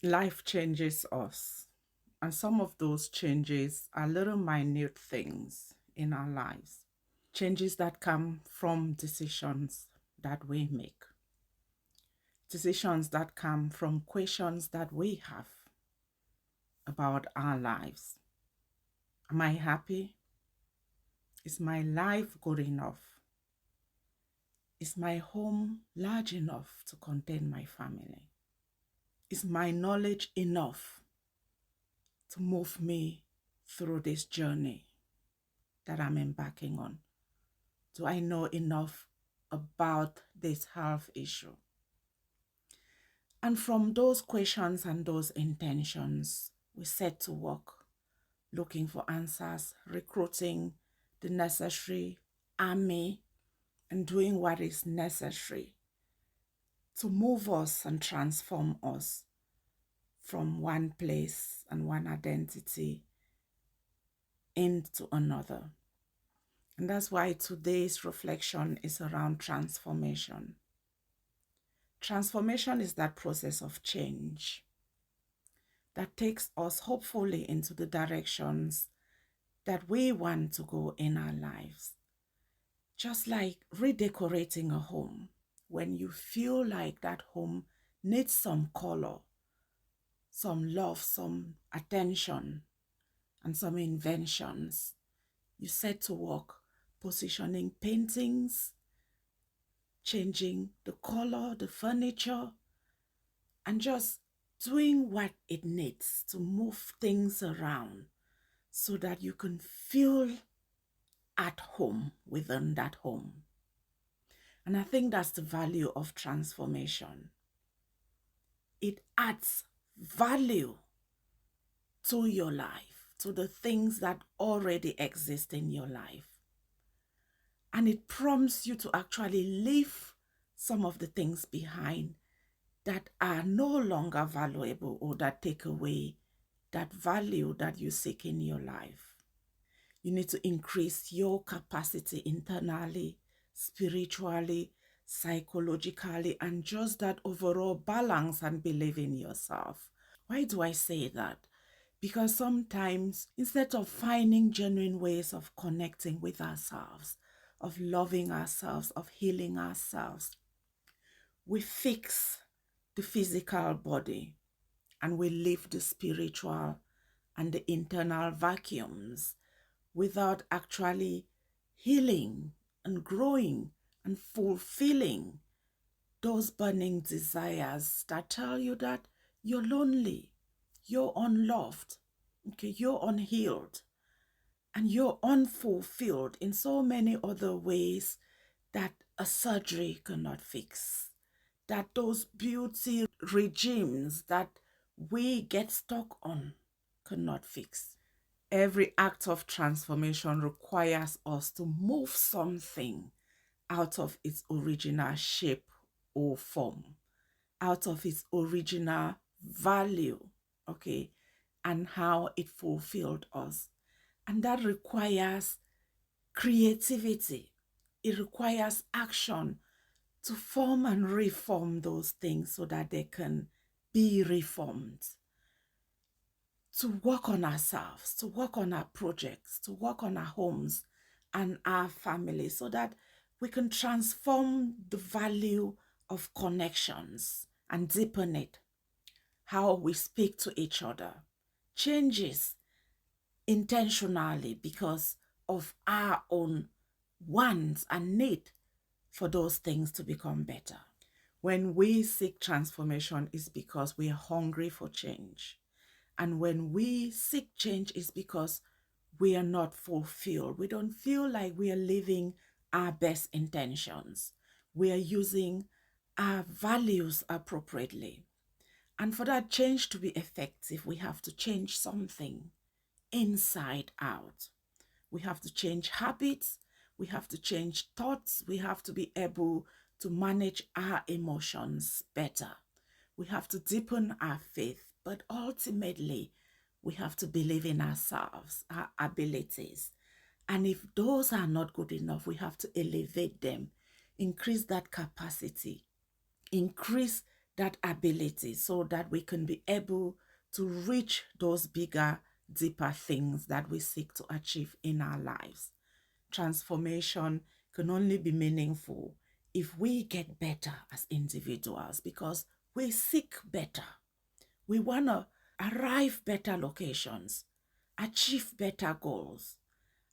Life changes us, and some of those changes are little minute things in our lives. Changes that come from decisions that we make, decisions that come from questions that we have about our lives. Am I happy? Is my life good enough? Is my home large enough to contain my family? Is my knowledge enough to move me through this journey that I'm embarking on? Do I know enough about this health issue? And from those questions and those intentions, we set to work looking for answers, recruiting the necessary army, and doing what is necessary to move us and transform us from one place and one identity into another. And that's why today's reflection is around transformation. Transformation is that process of change that takes us hopefully into the directions that we want to go in our lives. Just like redecorating a home, when you feel like that home needs some color, some love, some attention, and some inventions, you set to work positioning paintings, changing the color, the furniture, and just doing what it needs to move things around so that you can feel at home within that home. And I think that's the value of transformation. It adds value to your life, to the things that already exist in your life. And it prompts you to actually leave some of the things behind that are no longer valuable or that take away that value that you seek in your life. You need to increase your capacity internally, spiritually, psychologically, and just that overall balance and believe in yourself. Why do I say that? Because sometimes instead of finding genuine ways of connecting with ourselves, of loving ourselves, of healing ourselves, we fix the physical body and we leave the spiritual and the internal vacuums without actually healing and growing and fulfilling those burning desires that tell you that you're lonely, you're unloved, okay, you're unhealed, and you're unfulfilled in so many other ways that a surgery cannot fix, that those beauty regimes that we get stuck on cannot fix. Every act of transformation requires us to move something out of its original shape or form, out of its original value, okay, and how it fulfilled us. And that requires creativity. It requires action to form and reform those things so that they can be reformed. To work on ourselves, to work on our projects, to work on our homes and our families so that we can transform the value of connections and deepen it. How we speak to each other changes intentionally because of our own wants and need for those things to become better. When we seek transformation, it's because we are hungry for change. And when we seek change, it's because we are not fulfilled. We don't feel like we are living our best intentions. We are using our values appropriately. And for that change to be effective, we have to change something inside out. We have to change habits. We have to change thoughts. We have to be able to manage our emotions better. We have to deepen our faith. But ultimately, we have to believe in ourselves, our abilities. And if those are not good enough, we have to elevate them, increase that capacity, increase that ability so that we can be able to reach those bigger, deeper things that we seek to achieve in our lives. Transformation can only be meaningful if we get better as individuals because we seek better. We want to arrive better locations, achieve better goals.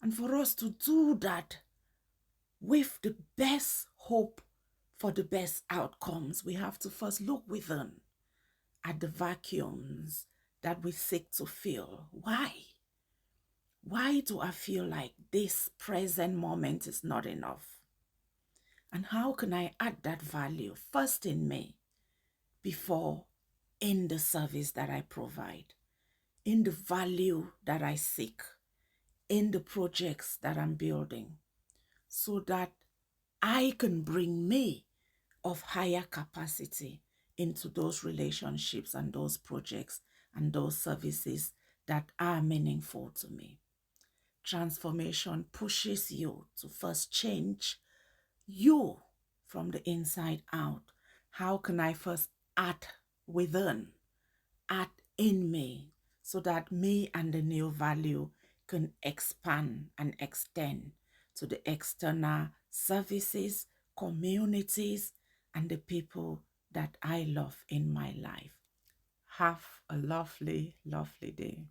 And for us to do that with the best hope for the best outcomes, we have to first look within at the vacuums that we seek to fill. Why? Why do I feel like this present moment is not enough? And how can I add that value first in me before in the service that I provide, in the value that I seek, in the projects that I'm building, so that I can bring me of higher capacity into those relationships and those projects and those services that are meaningful to me. Transformation pushes you to first change you from the inside out. How can I first act within, act in me, so that me and the new value can expand and extend to the external services, communities, and the people that I love in my life. Have a lovely, lovely day.